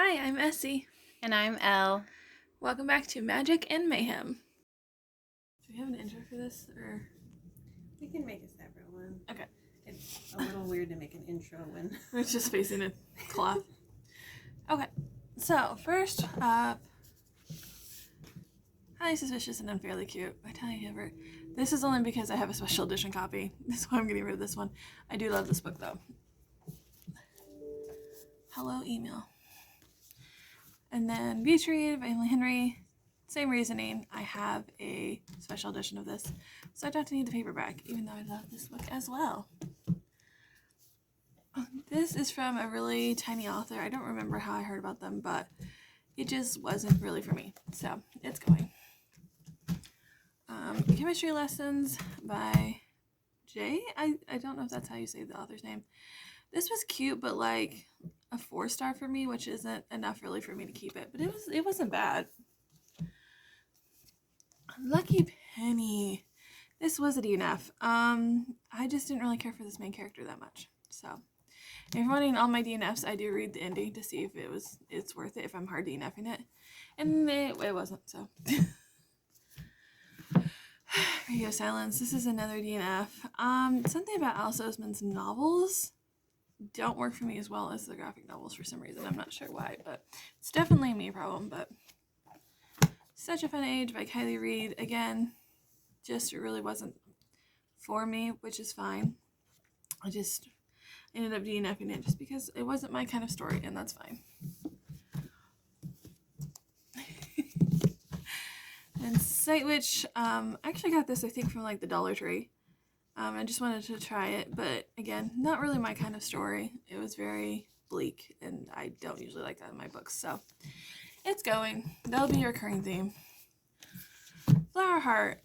Hi, I'm Essie. And I'm Elle. Welcome back to Magic and Mayhem. Do we have an intro for this, or? We can make a separate one. Okay. It's a little weird to make an intro when It's just facing a cloth. Okay, so first up, highly suspicious and unfairly cute by Talia Hibbert. This is only because I have a special edition copy. That's why I'm getting rid of this one. I do love this book though. Hello, email. And then Beach Read by Emily Henry. Same reasoning. I have a special edition of this, so I don't need the paperback, even though I love this book as well. This is from a really tiny author. I don't remember how I heard about them, but it just wasn't really for me, so it's going. Chemistry Lessons by Jay. I don't know if that's how you say the author's name. This was cute, but like a 4-star for me, which isn't enough really for me to keep it. But it wasn't bad. Lucky Penny. This was a DNF. I just didn't really care for this main character that much. So if you're wanting all my DNFs, I do read the ending to see if it's worth it, if I'm hard DNFing it. And it wasn't, so. Radio Silence. This is another DNF. Something about Alice Oseman's novels don't work for me as well as the graphic novels for some reason. I'm not sure why, but it's definitely a me problem. But Such a Fun Age by Kylie Reed. Again, just it really wasn't for me, which is fine. I just ended up DNFing it just because it wasn't my kind of story, and that's fine. And Sight Witch, I actually got this, I think, from like the Dollar Tree. I just wanted to try it, but again, not really my kind of story. It was very bleak, and I don't usually like that in my books, so it's going. That'll be a recurring theme. Flower Heart.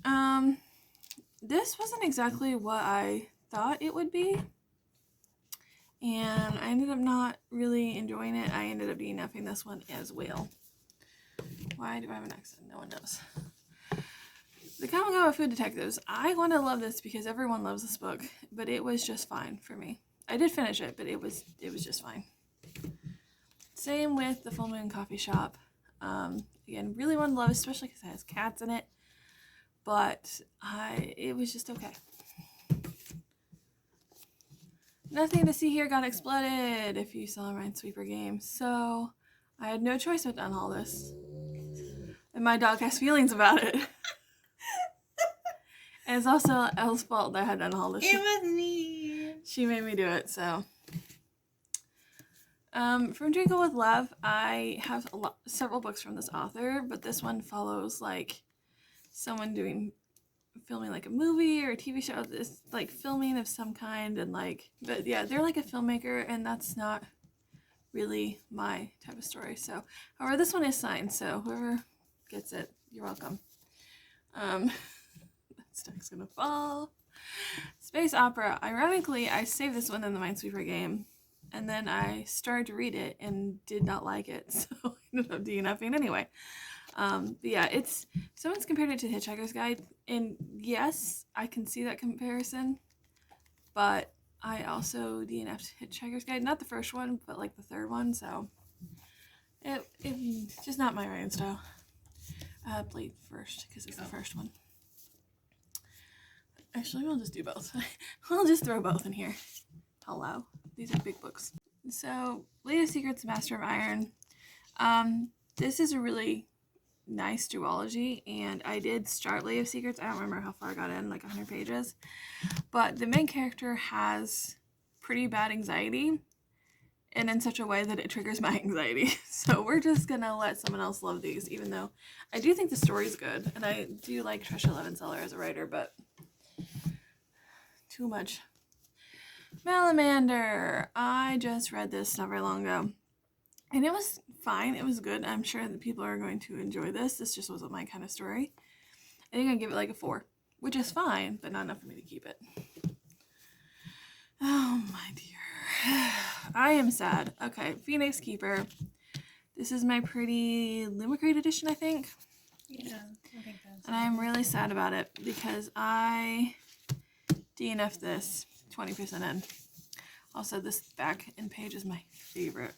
This wasn't exactly what I thought it would be, and I ended up not really enjoying it. I ended up DNFing this one as well. Why do I have an accent? No one knows. The Kamigawa Food Detectives. I want to love this because everyone loves this book, but it was just fine for me. I did finish it, but it was just fine. Same with the Full Moon Coffee Shop. Again, really want to love it, especially because it has cats in it, but it was just okay. Nothing to See Here got exploded if you saw a Minesweeper game, so I had no choice but to unhaul this. And my dog has feelings about it. And it's also Elle's fault that I had to unhaul this. it was me. She made me do it, so. From Drinkle with Love, I have several books from this author, but this one follows like someone filming like a movie or a TV show. This like filming of some kind, and like, but yeah, they're like a filmmaker, and that's not really my type of story. So, however, this one is signed, so whoever gets it, you're welcome. That stack's gonna fall. Space Opera. Ironically, I saved this one in the Minesweeper game, and then I started to read it and did not like it, so I ended up DNFing anyway. But yeah, someone's compared it to Hitchhiker's Guide, and yes, I can see that comparison, but I also DNF'd Hitchhiker's Guide, not the first one, but like the third one, so it's just not my writing style. Blade first, because it's the first one. Actually, we'll just do both. We'll just throw both in here. Hello. These are big books. So, Blade of Secrets, Master of Iron. This is a really nice duology, and I did start Blade of Secrets. I don't remember how far I got in, like 100 pages. But the main character has pretty bad anxiety, and in such a way that it triggers my anxiety. So we're just gonna let someone else love these, even though I do think the story's good, and I do like Trisha Levenseller as a writer, but too much. Malamander. I just read this not very long ago, and it was fine. It was good. I'm sure that people are going to enjoy this. This just wasn't my kind of story. I think I'd give it like a 4, which is fine, but not enough for me to keep it. Oh my dear. I am sad. Okay, Phoenix Keeper. This is my pretty Lumicrate edition, I think. Yeah, I think that's. And I'm really sad about it because I DNF'd this 20% in. Also, this back end page is my favorite.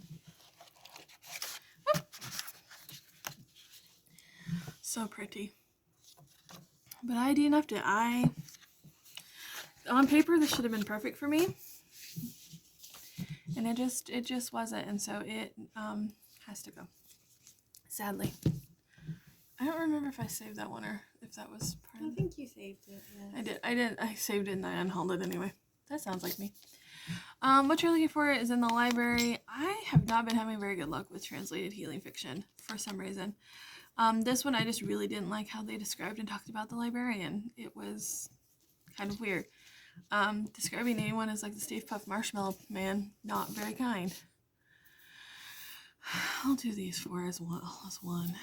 So pretty. But I DNF'd it. On paper, this should have been perfect for me. And it just wasn't. And so it has to go. Sadly. I don't remember if I saved that one or if that was part I of it. think you saved it. Yes. I did. I saved it and I unhauled it anyway. That sounds like me. What you're looking for is in the library. I have not been having very good luck with translated healing fiction for some reason. This one I just really didn't like how they described and talked about the librarian. It was kind of weird. Describing anyone as like the Stave Puft Marshmallow Man, not very kind. I'll do these four as one.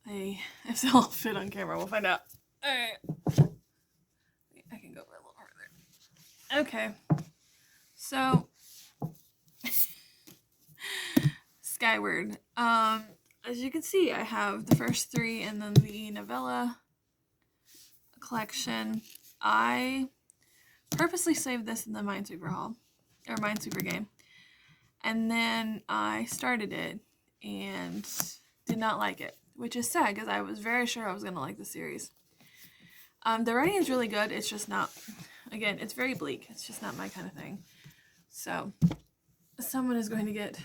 If they'll all fit on camera, we'll find out. Alright. I can go over a little further. Okay. So Skyward. As you can see, I have the first three and then the novella collection. I purposely saved this in the Minesweeper haul, or Minesweeper game. And then I started it and did not like it, which is sad because I was very sure I was going to like the series. The writing is really good. It's just not, again, it's very bleak. It's just not my kind of thing. So, someone is going to get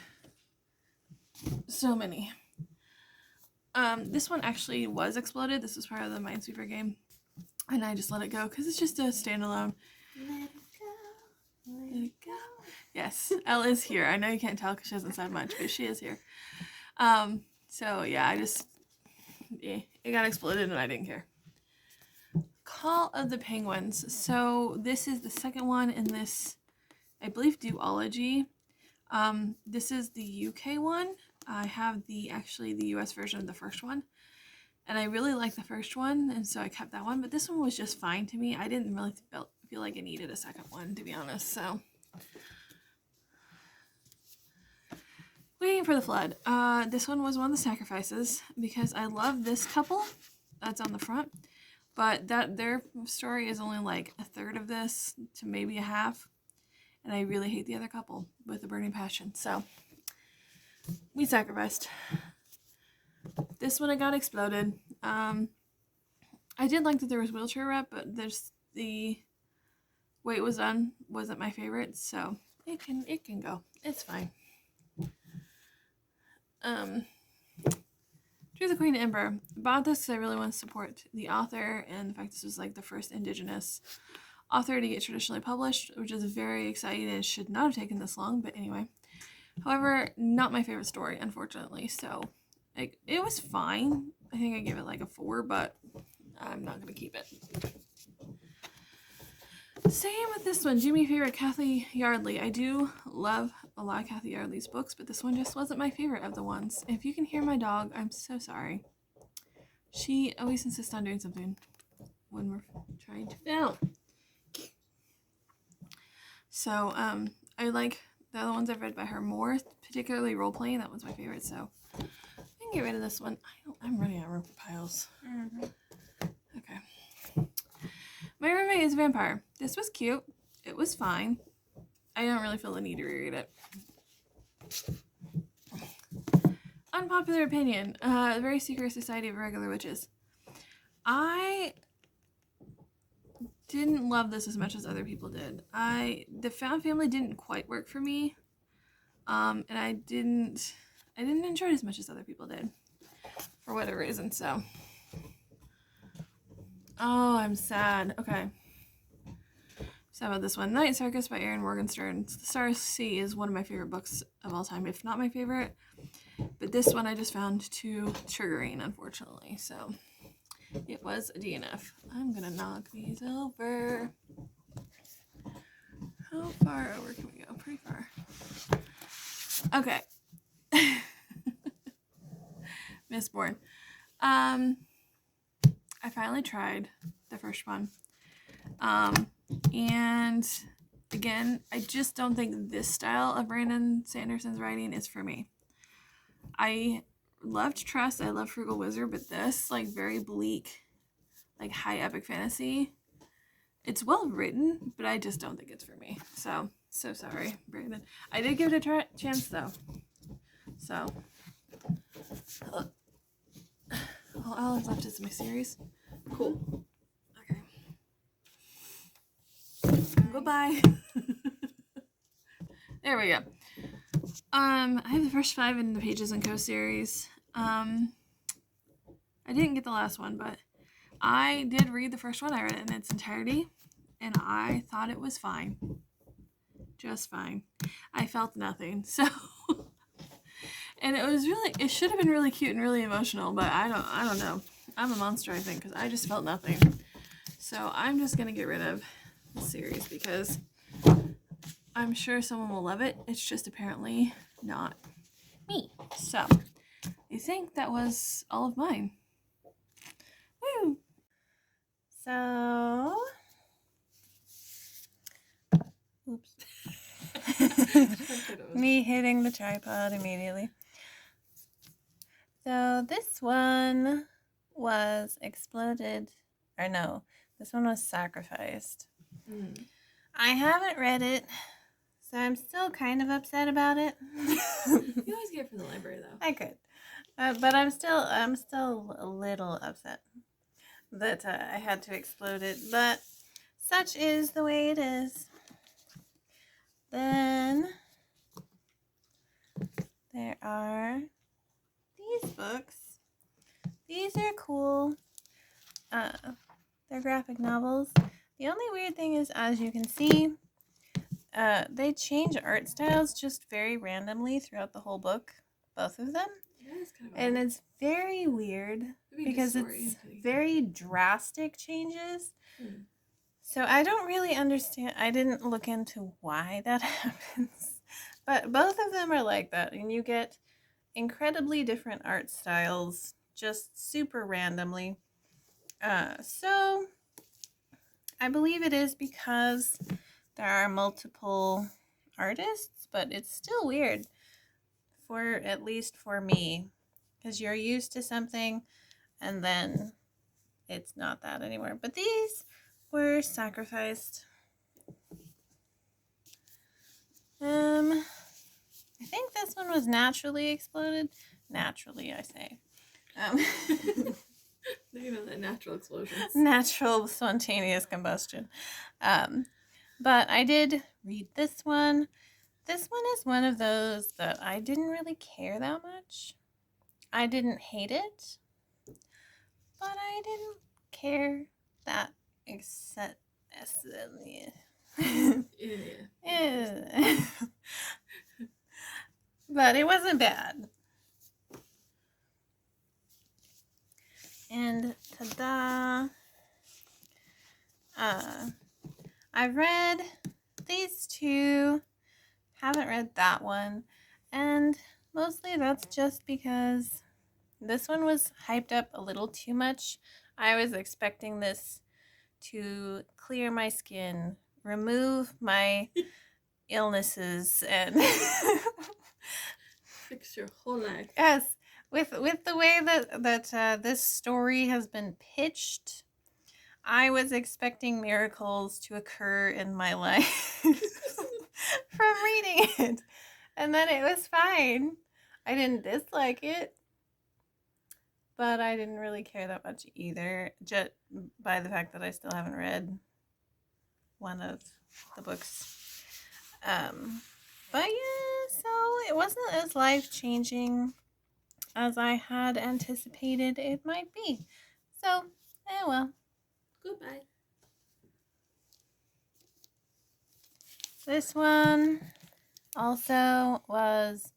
so many. This one actually was exploded. This was part of the Minesweeper game. And I just let it go because it's just a standalone. Let it go. Let it go. Yes, Elle is here. I know you can't tell because she hasn't said much, but she is here. So yeah, it got exploded and I didn't care. Call of the Penguins. So this is the second one in this, I believe, duology. This is the UK one. I have the US version of the first one. And I really like the first one, and so I kept that one. But this one was just fine to me. I didn't really feel like I needed a second one, to be honest. So, Waiting for the Flood. This one was one of the sacrifices because I love this couple that's on the front, but their story is only like a third of this to maybe a half, and I really hate the other couple with a burning passion. So we sacrificed. This one, it got exploded. I did like that there was wheelchair rep, but there's the way it was done wasn't my favorite, so it can go. It's fine. Drew the Queen to Ember. Bought this because I really want to support the author, and the fact this was like the first Indigenous author to get traditionally published, which is very exciting and should not have taken this long, but anyway. However, not my favorite story, unfortunately, so it was fine. I think I gave it like a 4, but I'm not going to keep it. Same with this one. Do me a favorite, Kathy Yardley. I do love a lot of Kathy Yardley's books, but this one just wasn't my favorite of the ones. If you can hear my dog, I'm so sorry. She always insists on doing something when we're trying to film. So, I like the other ones I've read by her more, particularly role-playing. That one's my favorite, so I can get rid of this one. I'm running out of room for piles. Mm-hmm. Okay. My Roommate is a Vampire. This was cute. It was fine. I don't really feel the need to reread it. Unpopular opinion. The Very Secret Society of Regular Witches. I didn't love this as much as other people did. The found family didn't quite work for me. And I didn't enjoy it as much as other people did. For whatever reason, so. Oh, I'm sad. Okay. So about this one. Night Circus by Erin Morgenstern. The Star Sea is one of my favorite books of all time, if not my favorite. But this one I just found too triggering, unfortunately. So it was a DNF. I'm gonna knock these over. How far over can we go? Pretty far. Okay. Mistborn. I finally tried the first one. And again, I just don't think this style of Brandon Sanderson's writing is for me. I loved Trust, I love Frugal Wizard, but this, like, very bleak, like, high epic fantasy, it's well written, but I just don't think it's for me. So sorry, Brandon. I did give it a chance, though. So, All I have left is my series. Cool. Okay. Goodbye. There we go. I have the first 5 in the Pages and Co series. I didn't get the last one, but I did read the first one. I read it in its entirety, and I thought it was fine. Just fine. I felt nothing. So, and it should have been really cute and really emotional, but I don't know. I'm a monster, I think, because I just felt nothing. So I'm just gonna get rid of the series because I'm sure someone will love it. It's just apparently not me. So I think that was all of mine. Woo! So, oops. Me hitting the tripod immediately. So this one was exploded, or no, this one was sacrificed. I haven't read it, so I'm still kind of upset about it. You always get it from the library, though. I could, but I'm still a little upset that I had to explode it. But such is the way it is. Then there are these books. These are cool. They're graphic novels. The only weird thing is, as you can see, they change art styles just very randomly throughout the whole book, both of them. And it's very weird because it's very drastic changes. So I don't really understand. I didn't look into why that happens. But both of them are like that. And you get incredibly different art styles just super randomly. So I believe it is because there are multiple artists, but it's still weird at least for me, because you're used to something and then it's not that anymore. But these were sacrificed. I think this one was naturally exploded. Naturally, I say. You know, that natural explosions. Natural spontaneous combustion. But I did read this one. This one is one of those that I didn't really care that much. I didn't hate it, but I didn't care that excessively. Yeah. But it wasn't bad. And ta-da! I've read these two, haven't read that one, and mostly that's just because this one was hyped up a little too much. I was expecting this to clear my skin, remove my illnesses, and fix your whole life. Yes, with the way that this story has been pitched, I was expecting miracles to occur in my life from reading it, and then it was fine. I didn't dislike it, but I didn't really care that much either, just by the fact that I still haven't read one of the books. But yeah, so it wasn't as life-changing as I had anticipated it might be. So, well. Goodbye. This one also was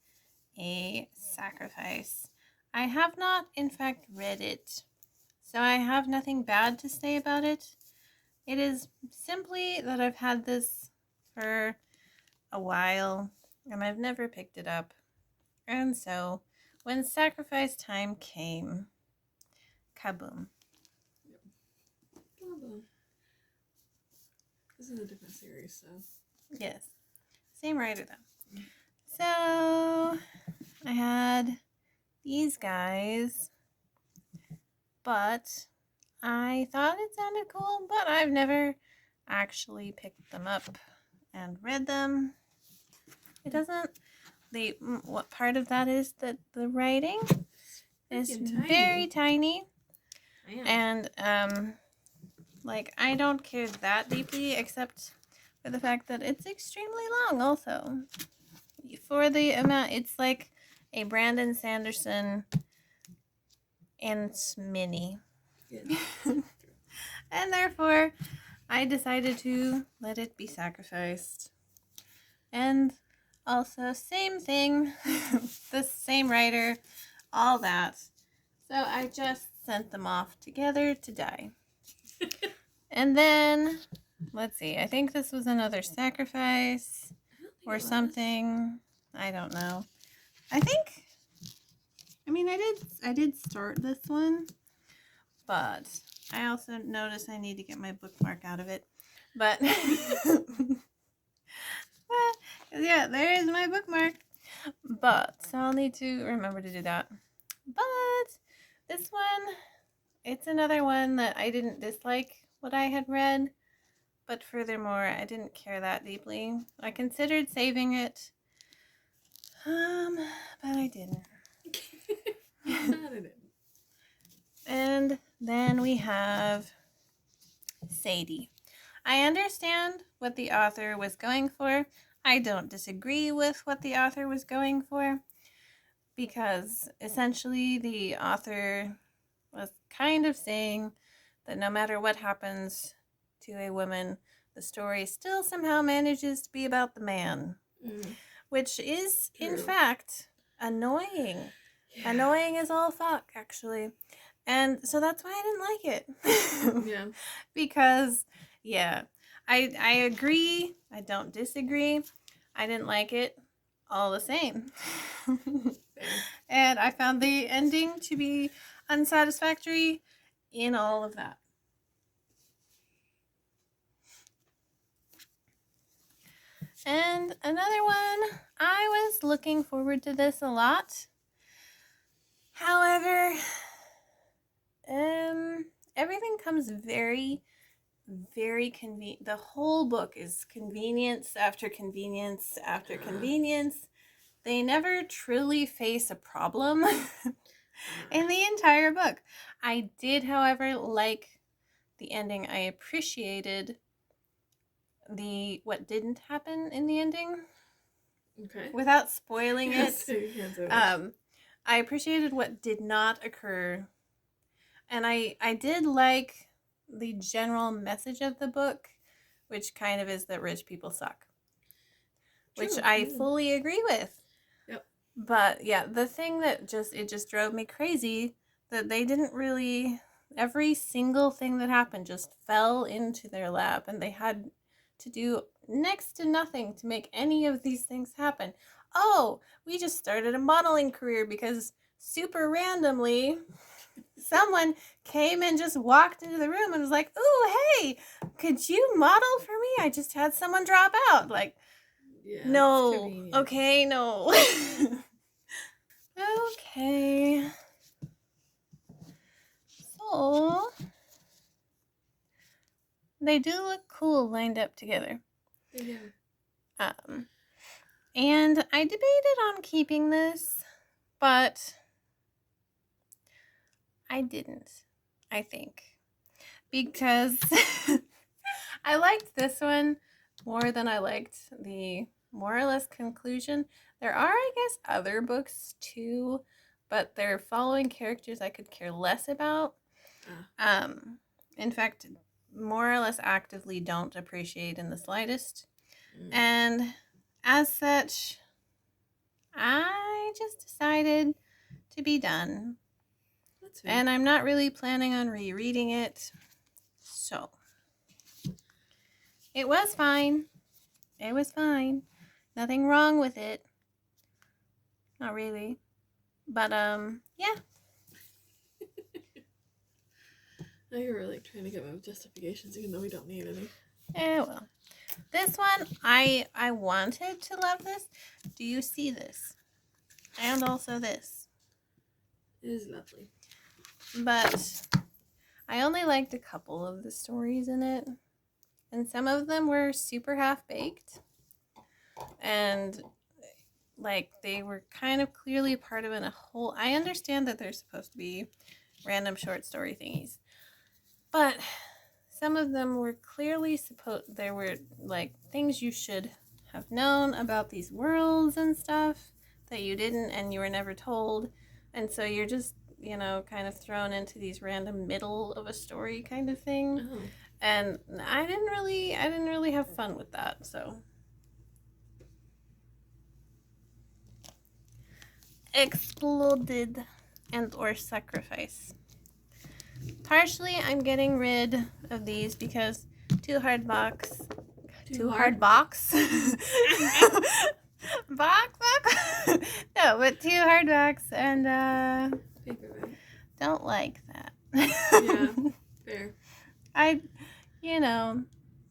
a sacrifice. I have not, in fact, read it, so I have nothing bad to say about it. It is simply that I've had this for a while, and I've never picked it up. And so, when sacrifice time came, kaboom. Kaboom. This is a different series, so. Yes. Same writer, though. So, I had these guys, but I thought it sounded cool, but I've never actually picked them up and read them. It doesn't, what part of that is that the writing is very tiny, And like I don't care that deeply, except for the fact that it's extremely long. Also, for the amount, it's like a Brandon Sanderson, and it's mini. Yeah. And therefore, I decided to let it be sacrificed. And also, same thing, the same writer, all that. So I just sent them off together to die. And then, let's see, I think this was another sacrifice or something. I don't know. I did start this one, but I also noticed I need to get my bookmark out of it. But yeah, there is my bookmark. But so I'll need to remember to do that. But this one, it's another one that I didn't dislike what I had read, but furthermore, I didn't care that deeply. I considered saving it, but I didn't. And then we have Sadie. I understand what the author was going for. I don't disagree with what the author was going for, because essentially the author was kind of saying that no matter what happens to a woman, the story still somehow manages to be about the man, which is, in fact, annoying. Yeah. Annoying as all fuck, actually. And so that's why I didn't like it. Yeah. Because, yeah, I agree. I don't disagree. I didn't like it all the same. And I found the ending to be unsatisfactory in all of that. And another one, I was looking forward to this a lot. However, everything comes very, very convenient. The whole book is convenience after convenience after convenience. They never truly face a problem in the entire book. I did, however, like the ending. I appreciated what didn't happen in the ending. Okay. Without spoiling it. I appreciated what did not occur. And I did like the general message of the book, which kind of is that rich people suck. True. Which I fully agree with. Yep. But yeah, the thing that just drove me crazy, that they didn't really, every single thing that happened just fell into their lap, and they had to do next to nothing to make any of these things happen. Oh, we just started a modeling career because super randomly someone came and just walked into the room and was like, "Ooh, hey, could you model for me? I just had someone drop out." Like, yeah, no. Okay, no. Okay. So, they do look cool lined up together. They do. And I debated on keeping this, but I didn't, I think. Because I liked this one more than I liked the more or less conclusion. There are, I guess, other books too, but they're following characters I could care less about. In fact, more or less actively don't appreciate in the slightest. And as such, I just decided to be done. And I'm not really planning on rereading it. So, it was fine. It was fine. Nothing wrong with it. Not really. But, yeah. Now you're really trying to get my justifications, even though we don't need any. Yeah, well. This one, I wanted to love this. Do you see this? And also this. It is lovely. But I only liked a couple of the stories in it. And some of them were super half-baked. And, like, they were kind of clearly part of a whole. I understand that they're supposed to be random short story thingies. But some of them were clearly there were like things you should have known about these worlds and stuff that you didn't and you were never told. And so you're just, kind of thrown into these random middle of a story kind of thing. Oh. And I didn't really have fun with that, so. Exploded and or sacrifice. Partially, I'm getting rid of these because two hard box. Box? No, but two hardbacks and Paperback. don't like that. Yeah, fair.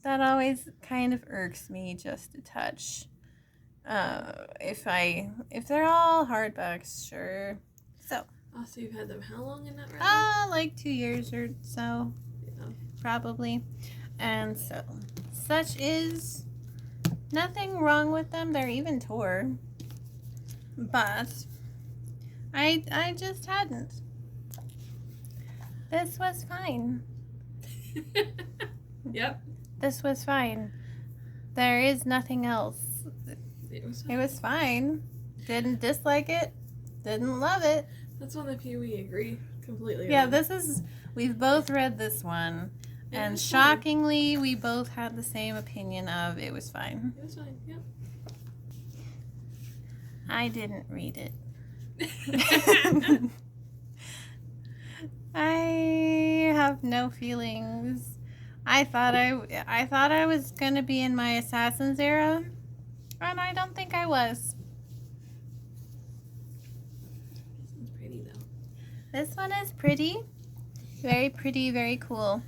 That always kind of irks me just a touch. If they're all hardbacks, sure. So. Oh, so you've had them how long in that round? Like 2 years or so. Yeah. Probably. And so, such is nothing wrong with them. They're even tore. But I just hadn't. This was fine. Yep. This was fine. There is nothing else. It was fine. Didn't dislike it. Didn't love it. That's one that we agree completely Yeah, on. we've both read this one. Yeah, And shockingly, we both had the same opinion of it was fine. It was fine, yep. I didn't read it. I have no feelings. I thought I was gonna be in my Assassins era, and I don't think I was. This one's pretty though. This one is pretty. Very pretty, very cool.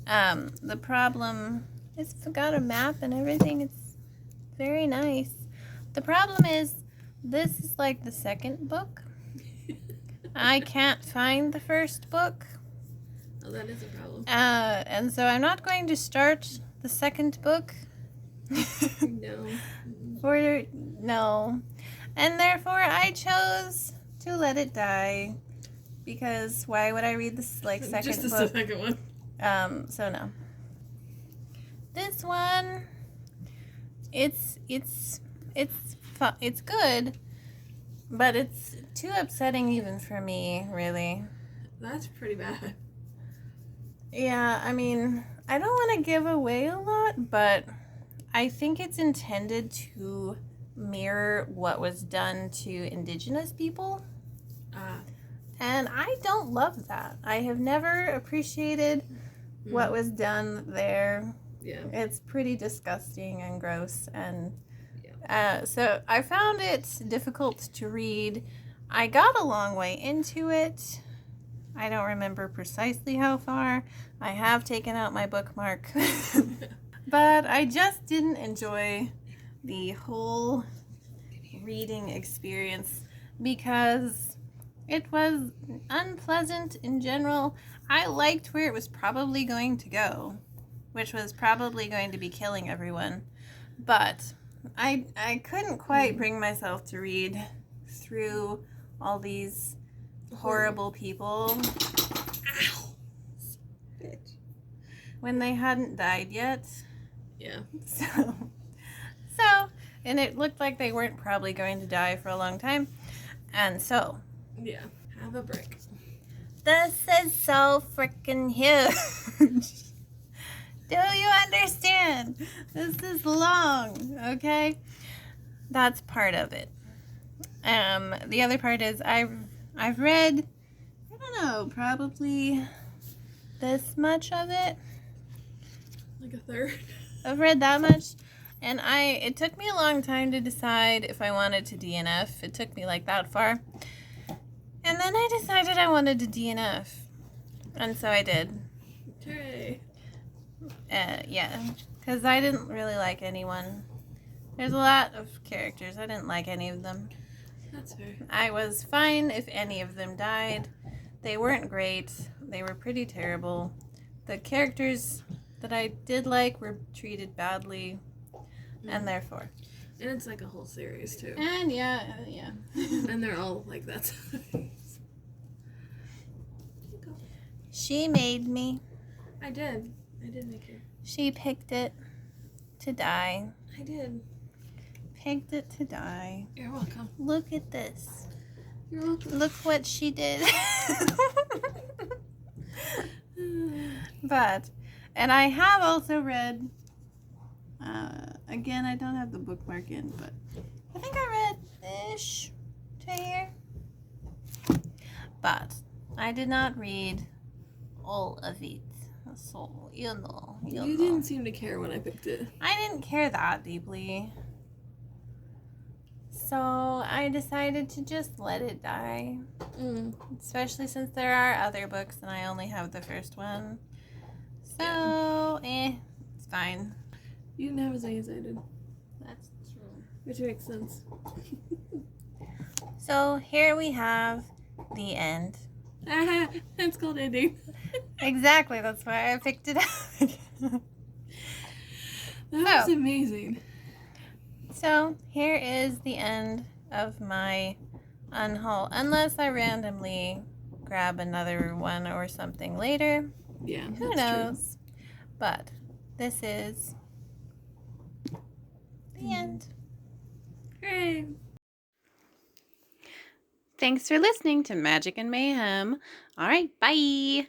The problem is it's got a map and everything. It's very nice. The problem is this is like the second book. I can't find the first book. Oh, that is a problem. And so I'm not going to start the second book. No. No. And therefore I chose to let it die. Because why would I read this second book? Just the second one. So no. This one, it's good, but it's too upsetting even for me, really. That's pretty bad. Yeah, I mean, I don't want to give away a lot, but I think it's intended to mirror what was done to Indigenous people. And I don't love that. I have never appreciated what was done there. Yeah. It's pretty disgusting and gross. And so I found it difficult to read. I got a long way into it. I don't remember precisely how far. I have taken out my bookmark. But I just didn't enjoy the whole reading experience because it was unpleasant in general. I liked where it was probably going to go, which was probably going to be killing everyone. But I couldn't quite bring myself to read through all these horrible people. Ow! Bitch. When they hadn't died yet. Yeah. So, and it looked like they weren't probably going to die for a long time. And so. Yeah. Have a break. This is so freaking huge. Do you understand? This is long, okay? That's part of it. The other part is I've read, I don't know, probably this much of it. Like a third. I've read that much, and it took me a long time to decide if I wanted to DNF. It took me like that far. And then I decided I wanted to DNF. And so I did. Hooray. Yeah, because I didn't really like anyone. There's a lot of characters. I didn't like any of them. That's fair. I was fine if any of them died. They weren't great. They were pretty terrible. The characters that I did like were treated badly, and therefore. And it's like a whole series, too. And yeah. And they're all like that. She made me. I did. I did make you. She picked it to die. I did. Picked it to die. You're welcome. Look at this. You're welcome. Look what she did. But, and I have also read, again, I don't have the bookmark in, but I think I read ish to here. But I did not read all of it. So, you know. You didn't seem to care when I picked it. I didn't care that deeply. So I decided to just let it die. Especially since there are other books and I only have the first one. So, it's fine. You didn't have as many as I did. That's true. Which makes sense. So here we have the end. It's called ending. Exactly, that's why I picked it up. That was amazing. So here is the end of my unhaul. Unless I randomly grab another one or something later. Yeah, Who knows? But this is the end. Hooray! Thanks for listening to Magic and Mayhem. All right, bye.